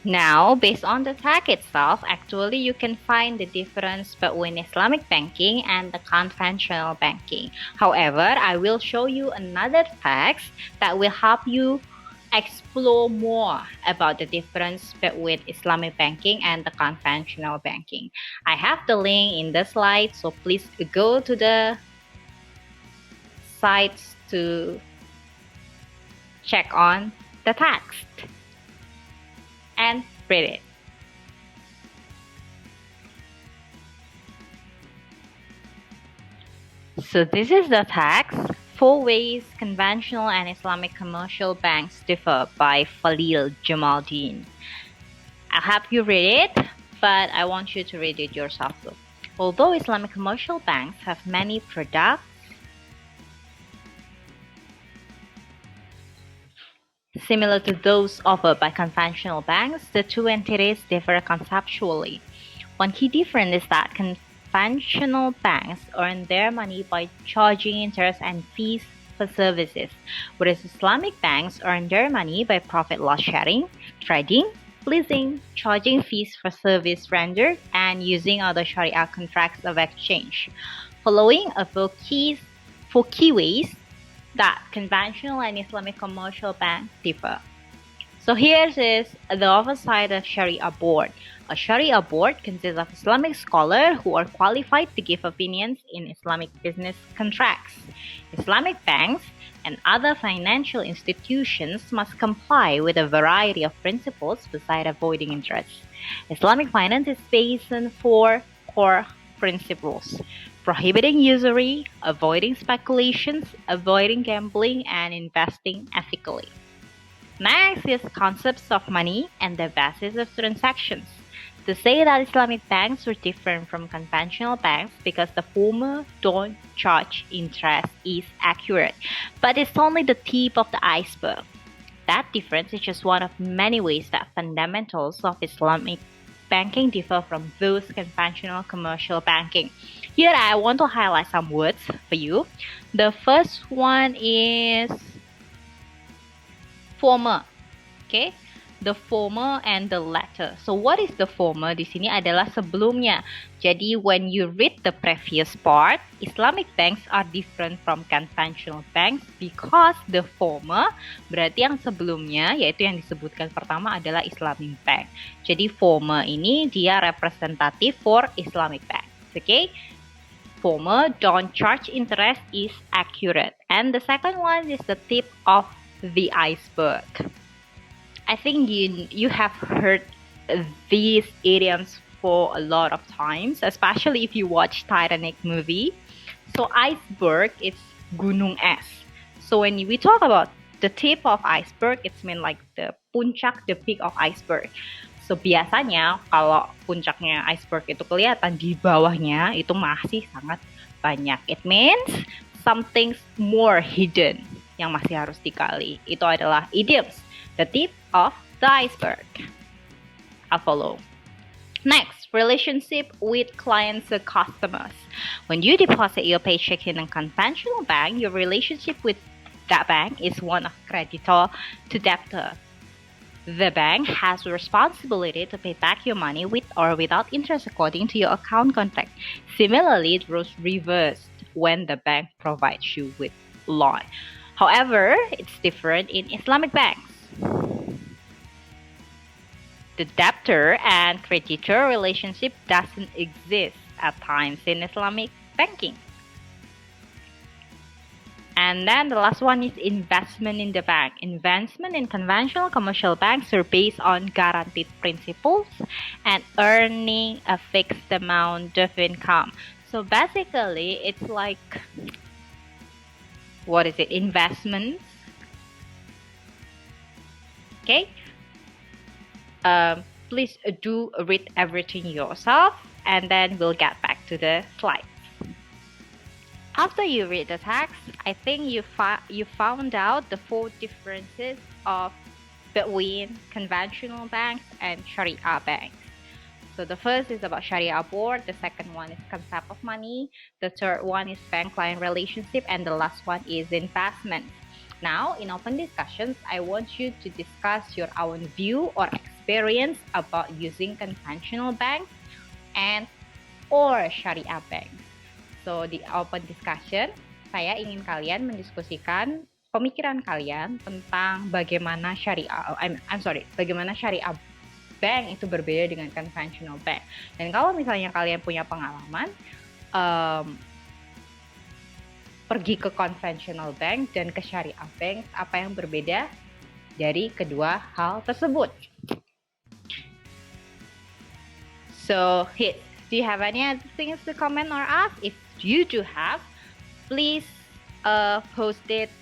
Now, based on the tag itself, actually you can find the difference between Islamic banking and the conventional banking. However, I will show you another text that will help you explore more about the difference between Islamic banking and the conventional banking. I have the link in the slide, so please go to the sites to check on the text and read it. So this is the text. 4 ways conventional and Islamic commercial banks differ by Khalil Jamaldeen. I'll have you read it, but I want you to read it yourself too. Although Islamic commercial banks have many products similar to those offered by conventional banks, the two entities differ conceptually. One key difference is that conventional banks earn their money by charging interest and fees for services, whereas Islamic banks earn their money by profit loss sharing, trading, leasing, charging fees for service rendered, and using other Sharia contracts of exchange. Following are four key ways that conventional and Islamic commercial banks differ. So here is the oversight of Sharia board. A Sharia board consists of Islamic scholars who are qualified to give opinions in Islamic business contracts. Islamic banks and other financial institutions must comply with a variety of principles besides avoiding interest. Islamic finance is based on 4 core principles: prohibiting usury, avoiding speculations, avoiding gambling, and investing ethically. Next is concepts of money and the basis of transactions. To say that Islamic banks are different from conventional banks because the former don't charge interest is accurate, but it's only the tip of the iceberg. That difference is just one of many ways that fundamentals of Islamic banking differ from those conventional commercial banking. Here I want to highlight some words for you. The first one is former. Okay, the former and the latter. So what is the former? Di sini adalah sebelumnya. Jadi when you read the previous part, Islamic banks are different from conventional banks because the former berarti yang sebelumnya, yaitu yang disebutkan pertama adalah Islamic bank. Jadi former ini dia representatif for Islamic banks. Okay, former don't charge interest is accurate, and the second one is the tip of the iceberg. I think you have heard these idioms for a lot of times, especially if you watch Titanic movie. So iceberg is gunung es. So when we talk about the tip of iceberg, it's mean like the puncak, the peak of iceberg. So biasanya kalau puncaknya iceberg itu kelihatan, di bawahnya itu masih sangat banyak. It means something more hidden yang masih harus digali. Itu adalah idioms. The tip of the iceberg. I'll follow. Next, relationship with clients or customers. When you deposit your paycheck in a conventional bank, your relationship with that bank is one of creditor to debtor. The bank has a responsibility to pay back your money with or without interest according to your account contract. Similarly, it was reversed when the bank provides you with loan. However, it's different in Islamic banks. The debtor and creditor relationship doesn't exist at times in Islamic banking. And then the last one is investment in the bank. Investment in conventional commercial banks are based on guaranteed principles and earning a fixed amount of income. So basically, it's like, investments. Okay. Please do read everything yourself, and then we'll get back to the slides. After you read the text, I think you found out the 4 differences between conventional banks and Sharia banks. So the first is about Sharia board, the second one is concept of money, the third one is bank-client relationship, and the last one is investment. Now, in open discussions, I want you to discuss your own view or experience about using conventional banks and or Syariah banks. So di open discussion, saya ingin kalian mendiskusikan pemikiran kalian tentang bagaimana bagaimana Syariah bank itu berbeda dengan conventional bank. Dan kalau misalnya kalian punya pengalaman pergi ke conventional bank dan ke Syariah bank, apa yang berbeda dari kedua hal tersebut? So, hit. Do you have any other things to comment or ask? If you do have, please post it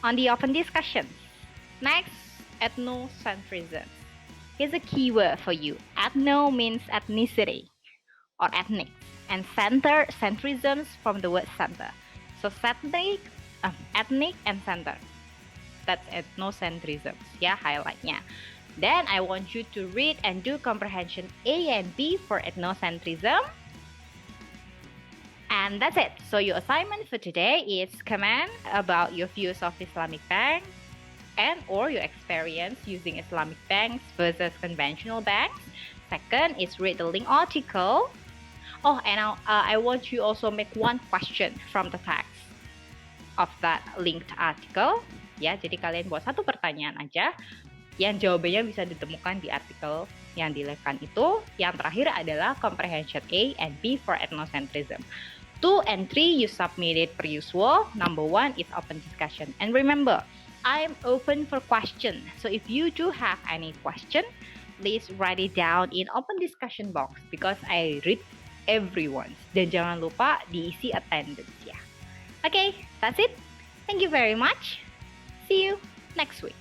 on the open discussion. Next, ethnocentrism. Here's a keyword for you. Ethno means ethnicity or ethnic, and centrism from the word center. So ethnic and center. That's ethnocentrism. Yeah, highlightnya. Then I want you to read and do comprehension A and B for ethnocentrism. And that's it. So your assignment for today is comment about your views of Islamic banks and or your experience using Islamic banks versus conventional banks. Second is read the link article. Oh, and I want you also make one question from the text of that linked article. Ya, jadi kalian buat satu pertanyaan aja yang jawabannya bisa ditemukan di artikel yang dilekan itu. Yang terakhir adalah comprehension A and B for ethnocentrism. 2 and 3 you submitted per usual. Number 1 is open discussion. And remember, I'm open for question. So if you do have any question, please write it down in open discussion box because I read everyone. Dan jangan lupa diisi attendance ya. Okay, that's it. Thank you very much. See you next week.